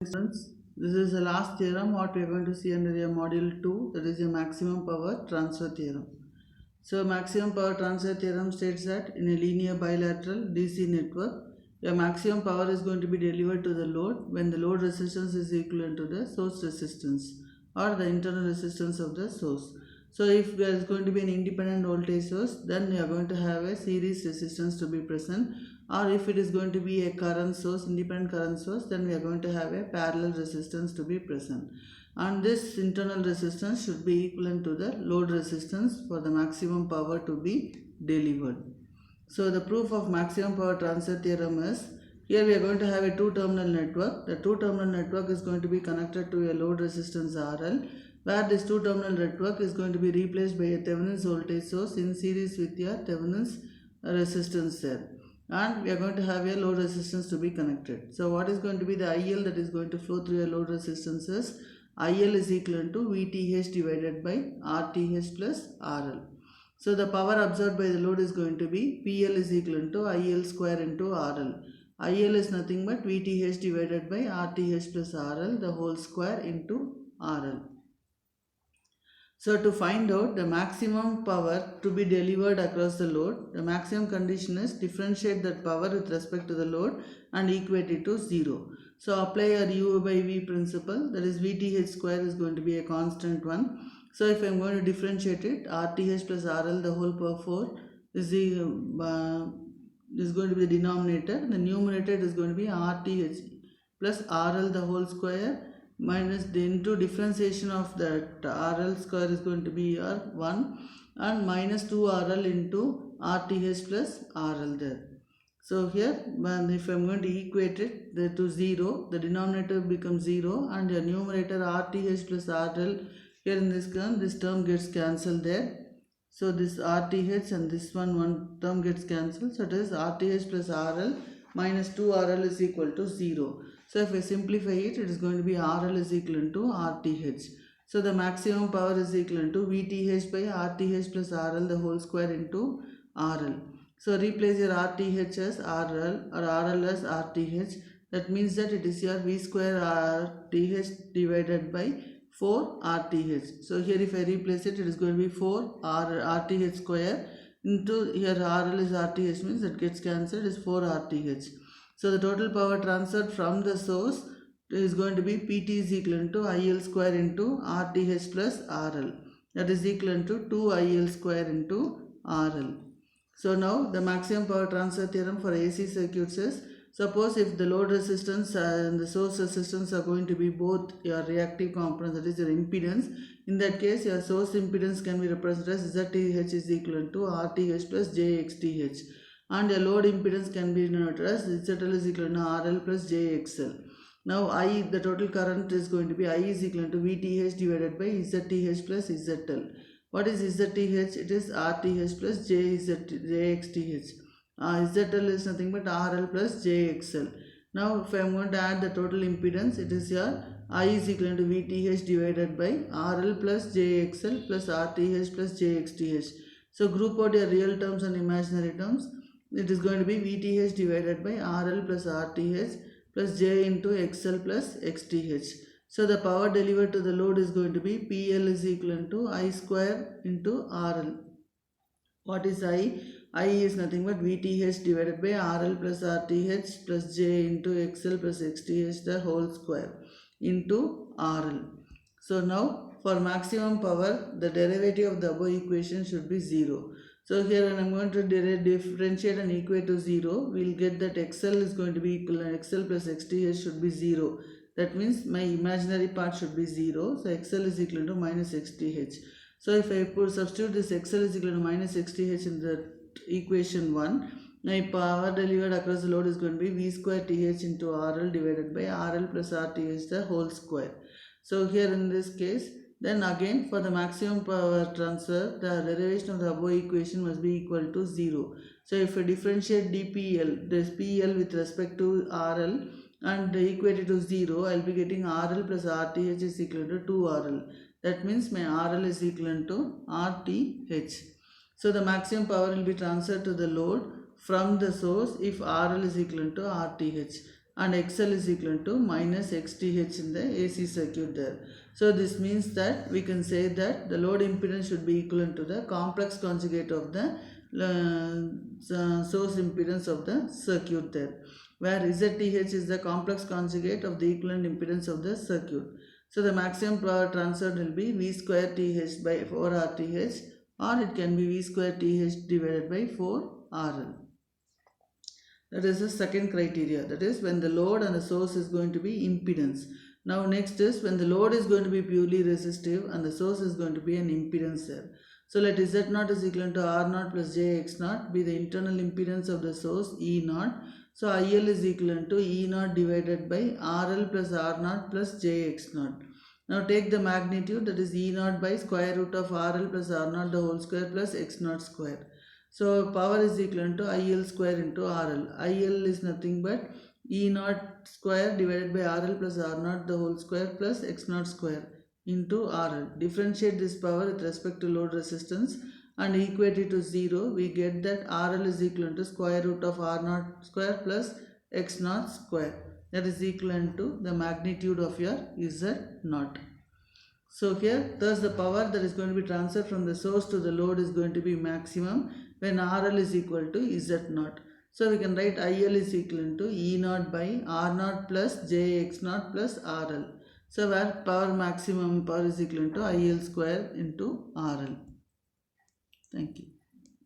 Students, this is the last theorem what we are going to see under your module 2, that is your maximum power transfer theorem. So maximum power transfer theorem states that in a linear bilateral DC network, your maximum power is going to be delivered to the load when the load resistance is equivalent to the source resistance or the internal resistance of the source. So if there is going to be an independent voltage source, then you are going to have a series resistance to be present, or if it is going to be a current source, independent current source, then we are going to have a parallel resistance to be present, and this internal resistance should be equivalent to the load resistance for the maximum power to be delivered. So the proof of maximum power transfer theorem is, here we are going to have a two-terminal network. The two-terminal network is going to be connected to a load resistance RL, where this two-terminal network is going to be replaced by a Thevenin's voltage source in series with your Thevenin's resistance there, and we are going to have a load resistance to be connected. So what is going to be the IL that is going to flow through a load resistance is, IL is equal to VTH divided by RTH plus RL. So the power absorbed by the load is going to be PL is equal to IL square into RL. IL is nothing but VTH divided by RTH plus RL the whole square into RL. So to find out the maximum power to be delivered across the load, the maximum condition is differentiate that power with respect to the load and equate it to 0. So apply a U by V principle, that is VTH square is going to be a constant one. So if I am going to differentiate it, RTH plus RL the whole power 4 is going to be the denominator. The numerator is going to be RTH plus RL the whole square minus the into differentiation of that RL square is going to be 1 and minus 2RL into RTH plus RL there. So here if I am going to equate it to 0, the denominator becomes 0 and the numerator RTH plus RL, here in this term gets cancelled there. So this RTH and this one term gets cancelled. So it is RTH plus RL minus 2RL is equal to 0. So if I simplify it, it is going to be RL is equal to RTH. So the maximum power is equal to VTH by RTH plus RL the whole square into RL. So replace your RTH as RL or RL as RTH. That means that it is your V square RTH divided by 4 RTH. So here if I replace it, it is going to be 4 RTH square into here RL is RTH, means that gets cancelled, is 4 RTH. So the total power transferred from the source is going to be PT is equal to IL square into RTH plus RL. That is equal to 2 IL square into RL. So now the maximum power transfer theorem for AC circuits is, suppose if the load resistance and the source resistance are going to be both your reactive components, that is your impedance, in that case your source impedance can be represented as ZTH is equal to RTH plus JXTH, and your load impedance can be denoted as ZL is equal to RL plus JXL. Now I, the total current is going to be I is equal to VTH divided by ZTH plus ZL. What is ZTH? It is RTH plus JXTH. ZL is nothing but RL plus JXL. Now if I am going to add the total impedance, it is your I is equal to VTH divided by RL plus JXL plus RTH plus JXTH. So group out your real terms and imaginary terms. It is going to be VTH divided by RL plus RTH plus J into XL plus XTH. So the power delivered to the load is going to be PL is equal to I square into RL. What is I? I is nothing but VTH divided by RL plus RTH plus J into XL plus XTH the whole square into RL. So now for maximum power, the derivative of the above equation should be 0. So here when I am going to differentiate and equate to 0, we will get that XL is going to be equal and XL plus XTH should be 0. That means my imaginary part should be 0. So XL is equal to minus XTH. So if I substitute this XL is equal to minus XTH in the equation 1, my power delivered across the load is going to be V square TH into RL divided by RL plus RTH the whole square. So here in this case, then again for the maximum power transfer, the derivation of the above equation must be equal to 0. So if I differentiate dPL, this PL with respect to RL and equate it to 0, I will be getting RL plus RTH is equal to 2RL. That means my RL is equal to RTH. So the maximum power will be transferred to the load from the source if RL is equal to RTH. and XL is equal to minus XTH in the AC circuit there. So this means that we can say that the load impedance should be equivalent to the complex conjugate of the source impedance of the circuit there, where ZTH is the complex conjugate of the equivalent impedance of the circuit. So the maximum power transferred will be V square TH by 4 RTH, or it can be V square TH divided by 4 RL. That is the second criteria, that is when the load and the source is going to be impedance. Now next is when the load is going to be purely resistive and the source is going to be an impedance there. So let Z0 is equal to R0 plus JX0 be the internal impedance of the source E0. So IL is equal to E0 divided by RL plus R0 plus JX0. Now take the magnitude, that is E0 by square root of RL plus R0 the whole square plus X0 square. So power is equal to IL square into RL. IL is nothing but E0 square divided by RL plus R0 the whole square plus X0 square into RL. Differentiate this power with respect to load resistance and equate it to 0. We get that RL is equal to square root of R0 square plus X0 square. That is equivalent to the magnitude of your Z0. So here, thus the power that is going to be transferred from the source to the load is going to be maximum when RL is equal to Z0. So we can write IL is equal to E0 by R0 plus JX0 plus RL. So where power maximum power is equal to IL square into RL. Thank you.